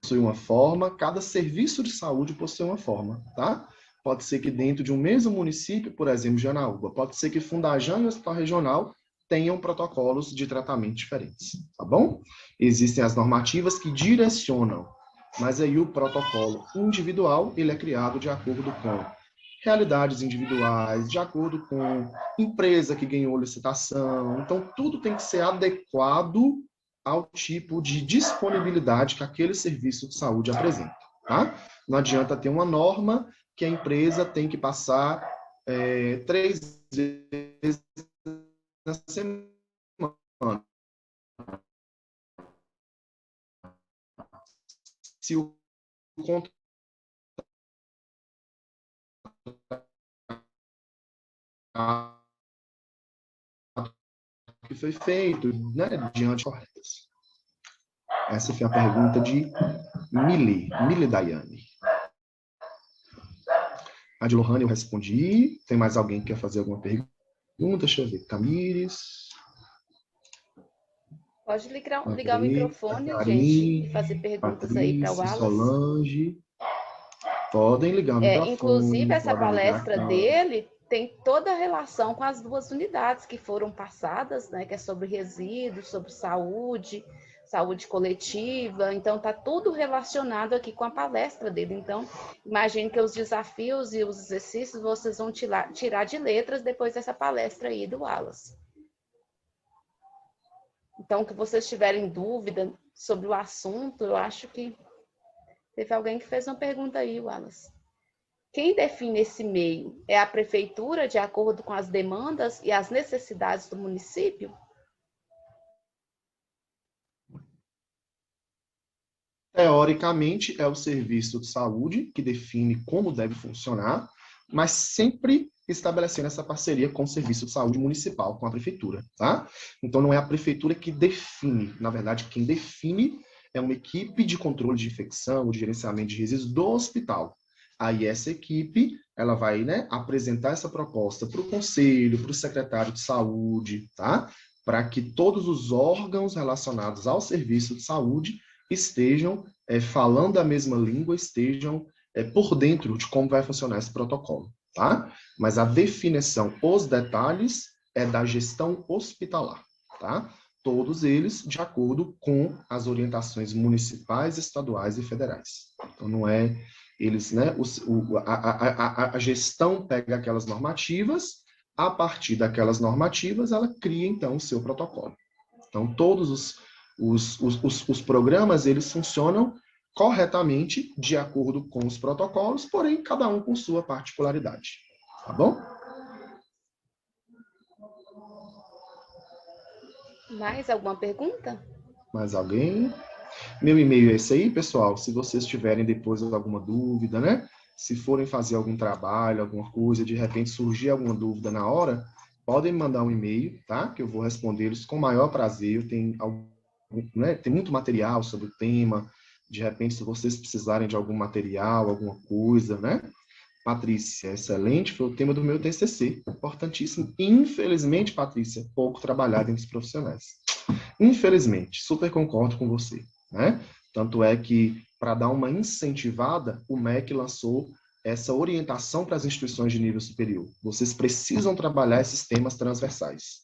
possui uma forma, cada serviço de saúde possui uma forma, tá? Pode ser que dentro de um mesmo município, por exemplo, Janaúba, pode ser que Fundajã e o Hospital Regional tenham protocolos de tratamento diferentes, tá bom? Existem as normativas que direcionam, mas aí o protocolo individual, ele é criado de acordo com realidades individuais, de acordo com empresa que ganhou licitação. Então, tudo tem que ser adequado ao tipo de disponibilidade que aquele serviço de saúde apresenta, tá? Não adianta ter uma norma que a empresa tem que passar 3 vezes na semana. Se o contrato que foi feito, né, diante corretas. Essa foi a pergunta de Mili Daiane. A de Lohane eu respondi. Tem mais alguém que quer fazer alguma pergunta? Deixa eu ver. Tamires. Pode ligar o microfone, gente, e fazer perguntas aí para o Wallace. Solange. Podem ligar o microfone. Inclusive, essa palestra dele tem toda a relação com as duas unidades que foram passadas, né, que é sobre resíduos, sobre saúde, saúde coletiva, então está tudo relacionado aqui com a palestra dele. Então, imagino que os desafios e os exercícios vocês vão tirar de letras depois dessa palestra aí do Wallace. Então, que vocês tiverem dúvida sobre o assunto, eu acho que teve alguém que fez uma pergunta aí, Wallace. Quem define esse meio? É a prefeitura, de acordo com as demandas e as necessidades do município? Teoricamente, é o serviço de saúde que define como deve funcionar, mas sempre estabelecendo essa parceria com o serviço de saúde municipal, com a prefeitura, tá? Então, não é a prefeitura que define. Na verdade, quem define é uma equipe de controle de infecção, de gerenciamento de resíduos do hospital. Aí, essa equipe, ela vai, né, apresentar essa proposta para o conselho, para o secretário de saúde, tá? Para que todos os órgãos relacionados ao serviço de saúde estejam falando a mesma língua, estejam por dentro de como vai funcionar esse protocolo, tá? Mas a definição, os detalhes, é da gestão hospitalar, tá? Todos eles de acordo com as orientações municipais, estaduais e federais. Então, não é eles, né? A gestão pega aquelas normativas, a partir daquelas normativas, ela cria, então, o seu protocolo. Então, todos os programas, eles funcionam corretamente de acordo com os protocolos, porém, cada um com sua particularidade. Tá bom? Mais alguma pergunta? Mais alguém? Meu e-mail é esse aí, pessoal. Se vocês tiverem depois alguma dúvida, né? Se forem fazer algum trabalho, alguma coisa, de repente surgir alguma dúvida na hora, podem me mandar um e-mail, tá? Que eu vou responder eles com o maior prazer. Eu tenho né, tem muito material sobre o tema. De repente, se vocês precisarem de algum material, alguma coisa, né? Patrícia, excelente, foi o tema do meu TCC, importantíssimo. Infelizmente, Patrícia, pouco trabalhado entre os profissionais. Infelizmente, super concordo com você, né? Tanto é que, para dar uma incentivada, o MEC lançou essa orientação para as instituições de nível superior. Vocês precisam trabalhar esses temas transversais.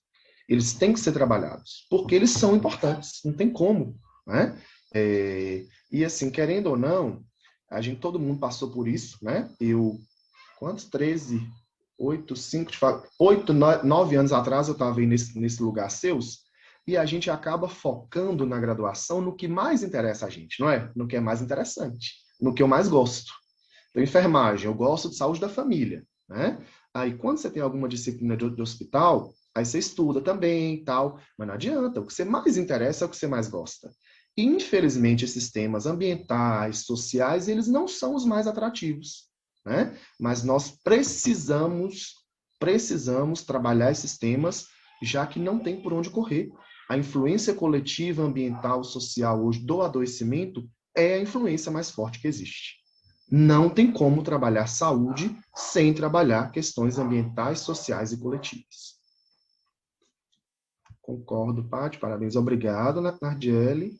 Eles têm que ser trabalhados, porque eles são importantes, não tem como, né? E assim, querendo ou não, todo mundo passou por isso, né? Quantos? 13, 9 anos atrás eu estava aí nesse lugar seus, e a gente acaba focando na graduação no que mais interessa a gente, não é? No que é mais interessante, no que eu mais gosto. Então, enfermagem, eu gosto de saúde da família, né? Aí, quando você tem alguma disciplina de hospital, aí você estuda também e tal, mas não adianta, o que você mais interessa é o que você mais gosta. E, infelizmente, esses temas ambientais, sociais, eles não são os mais atrativos, né? Mas nós precisamos trabalhar esses temas, já que não tem por onde correr. A influência coletiva, ambiental, social hoje do adoecimento é a influência mais forte que existe. Não tem como trabalhar saúde sem trabalhar questões ambientais, sociais e coletivas. Concordo, Paty, parabéns. Obrigado, Nardiele.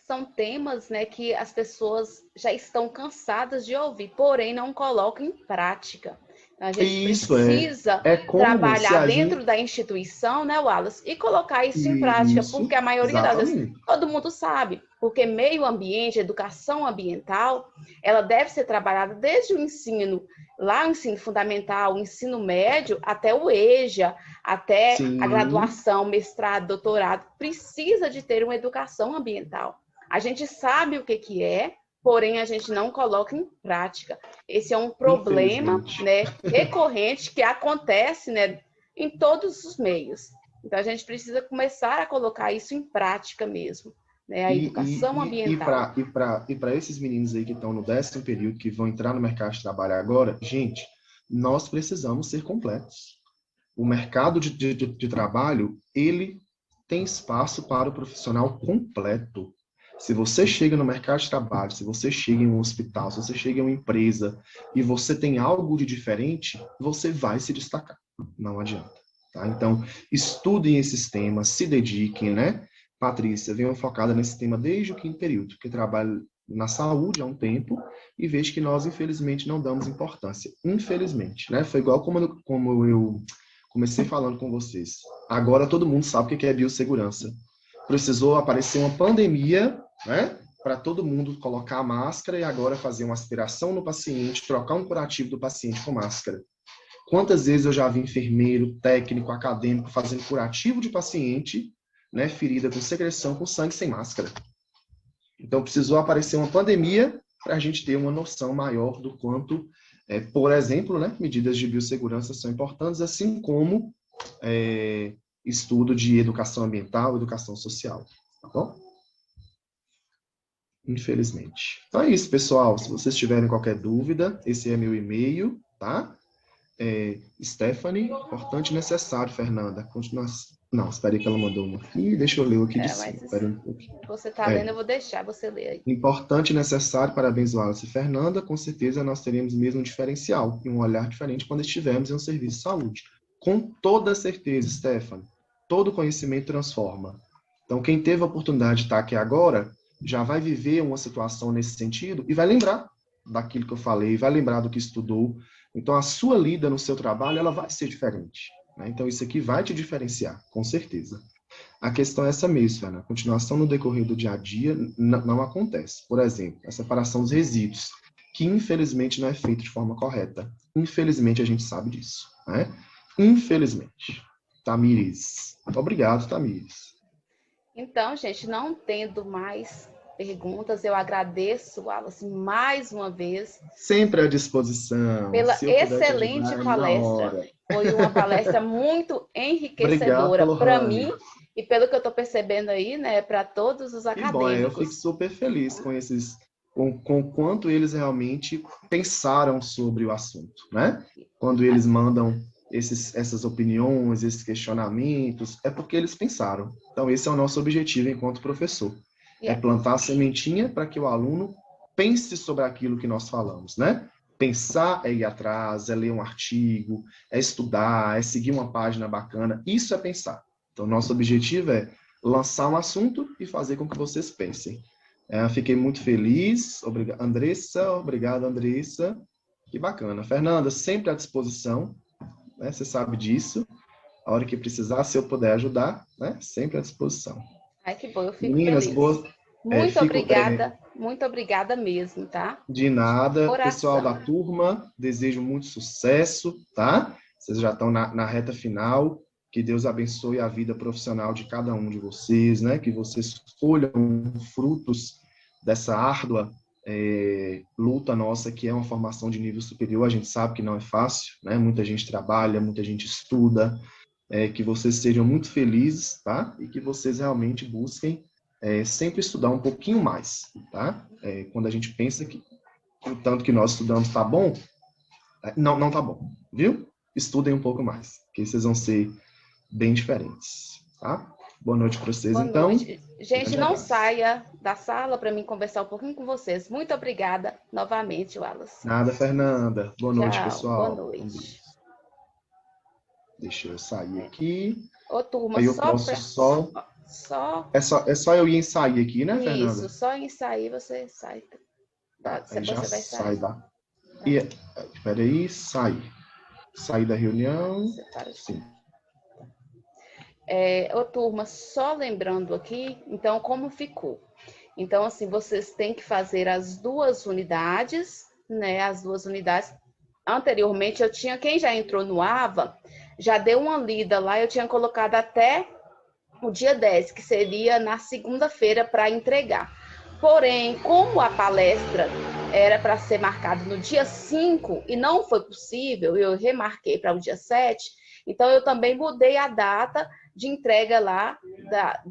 São temas, né, que as pessoas já estão cansadas de ouvir, porém não colocam em prática. Então, a gente precisa trabalhar dentro da instituição, né, Wallace, e colocar isso em prática, porque a maioria das vezes todo mundo sabe, porque meio ambiente, educação ambiental, ela deve ser trabalhada desde o ensino, lá o ensino fundamental, o ensino médio, até o EJA, até a graduação, mestrado, doutorado, precisa de ter uma educação ambiental. A gente sabe o que é, porém a gente não coloca em prática. Esse é um problema, né, recorrente que acontece, né, em todos os meios. Então a gente precisa começar a colocar isso em prática mesmo, né, a educação ambiental. E para esses meninos aí que estão no 10º período, que vão entrar no mercado de trabalho agora, gente, nós precisamos ser completos. O mercado de trabalho, ele tem espaço para o profissional completo. Se você chega no mercado de trabalho, se você chega em um hospital, se você chega em uma empresa e você tem algo de diferente, você vai se destacar. Não adianta. Tá? Então, estudem esses temas, se dediquem, né? Patrícia, venham focada nesse tema desde o 5º período, porque na saúde há um tempo e vejo que nós, infelizmente, não damos importância. Infelizmente, né? Foi igual como eu comecei falando com vocês. Agora todo mundo sabe o que é biossegurança. Precisou aparecer uma pandemia, né? Para todo mundo colocar a máscara e agora fazer uma aspiração no paciente, trocar um curativo do paciente com máscara. Quantas vezes eu já vi enfermeiro, técnico, acadêmico fazendo curativo de paciente, né, ferida com secreção, com sangue sem máscara. Então, precisou aparecer uma pandemia para a gente ter uma noção maior do quanto, por exemplo, né, medidas de biossegurança são importantes, assim como estudo de educação ambiental, educação social. Tá bom? Infelizmente. Então é isso, pessoal. Se vocês tiverem qualquer dúvida, esse é meu e-mail, tá? Stephanie, importante e necessário, Fernanda. Continuação. Não, espera aí que ela mandou uma aqui. Deixa eu ler aqui de cima. Espera um pouquinho. Você está lendo, eu vou deixar você ler aí. Importante e necessário, parabéns, Wallace e Fernanda. Com certeza nós teremos mesmo um diferencial e um olhar diferente quando estivermos em um serviço de saúde. Com toda certeza, Stephanie. Todo conhecimento transforma. Então, quem teve a oportunidade de estar aqui agora, já vai viver uma situação nesse sentido e vai lembrar daquilo que eu falei, vai lembrar do que estudou. Então, a sua lida no seu trabalho, ela vai ser diferente, né? Então, isso aqui vai te diferenciar, com certeza. A questão é essa mesmo, Fernanda. A continuação no decorrer do dia a dia não acontece. Por exemplo, a separação dos resíduos, que infelizmente não é feita de forma correta. Infelizmente, a gente sabe disso, né? Infelizmente. Tamires. Obrigado, Tamires. Então, gente, não tendo mais perguntas, eu agradeço, Wallace, mais uma vez. Sempre à disposição. Pela excelente palestra. Foi uma palestra muito enriquecedora para mim e pelo que eu estou percebendo aí, né, para todos os acadêmicos. Bom, eu fico super feliz com quanto eles realmente pensaram sobre o assunto, né? Quando eles mandam essas opiniões, esses questionamentos, é porque eles pensaram. Então, esse é o nosso objetivo enquanto professor. É plantar a sementinha para que o aluno pense sobre aquilo que nós falamos, né? Pensar é ir atrás, é ler um artigo, é estudar, é seguir uma página bacana. Isso é pensar. Então, nosso objetivo é lançar um assunto e fazer com que vocês pensem. Fiquei muito feliz. Obrigado, Andressa. Que bacana. Fernanda, sempre à disposição. Né? Você sabe disso. A hora que precisar, se eu puder ajudar, né? Sempre à disposição. Ai, que bom, eu fico Meninas, feliz. Boas, muito obrigada mesmo, tá? De nada. Coração. Pessoal da turma, desejo muito sucesso, tá? Vocês já estão na reta final. Que Deus abençoe a vida profissional de cada um de vocês, né? Que vocês colham frutos dessa árdua luta nossa, que é uma formação de nível superior. A gente sabe que não é fácil, né? Muita gente trabalha, muita gente estuda. Que vocês sejam muito felizes, tá? E que vocês realmente busquem sempre estudar um pouquinho mais, tá? Quando a gente pensa que o tanto que nós estudamos tá bom, não tá bom, viu? Estudem um pouco mais, que vocês vão ser bem diferentes, tá? Boa noite para vocês, Boa então. Noite. Gente, não saia da sala para mim conversar um pouquinho com vocês. Muito obrigada novamente, Wallace. Nada, Fernanda. Boa noite, Tchau, pessoal. Boa noite. Deixa eu sair aqui. Ô, turma, aí eu posso É só eu ir em sair aqui, né, Fernanda? Isso, só em sair você sai. Aí já vai sair. Espera aí, sair da reunião. Sim. Ô, turma, só lembrando aqui, então, como ficou. Então, assim, vocês têm que fazer as 2 unidades, né? As 2 unidades. Anteriormente, quem já entrou no AVA, já deu uma lida lá, eu tinha colocado até o dia 10, que seria na segunda-feira para entregar. Porém, como a palestra era para ser marcada no dia 5 e não foi possível, eu remarquei para o dia 7, então eu também mudei a data de entrega lá da